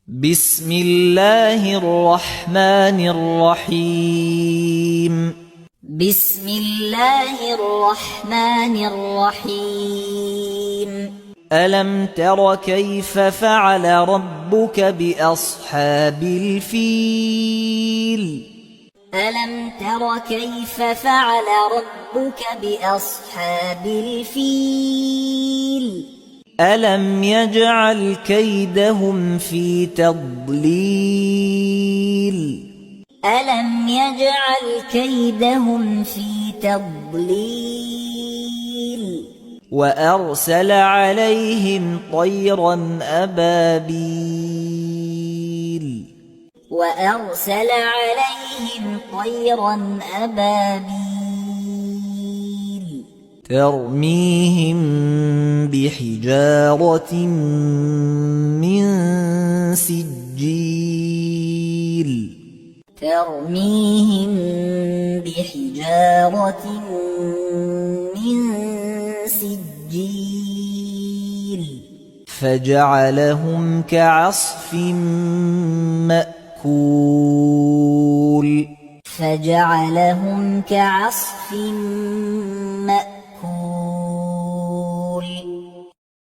بسم الله الرحمن الرحيم بسم الله الرحمن الرحيم ألم تر كيف فعل ربك بأصحاب الفيل ألم تر كيف فعل ربك بأصحاب الفيل ألم يجعل كيدهم في تضليل ألم يجعل كيدهم في تضليل وأرسل عليهم طيرا أبابيل ترميهم بحجارة من سجيل فجعلهم كعصف مأكول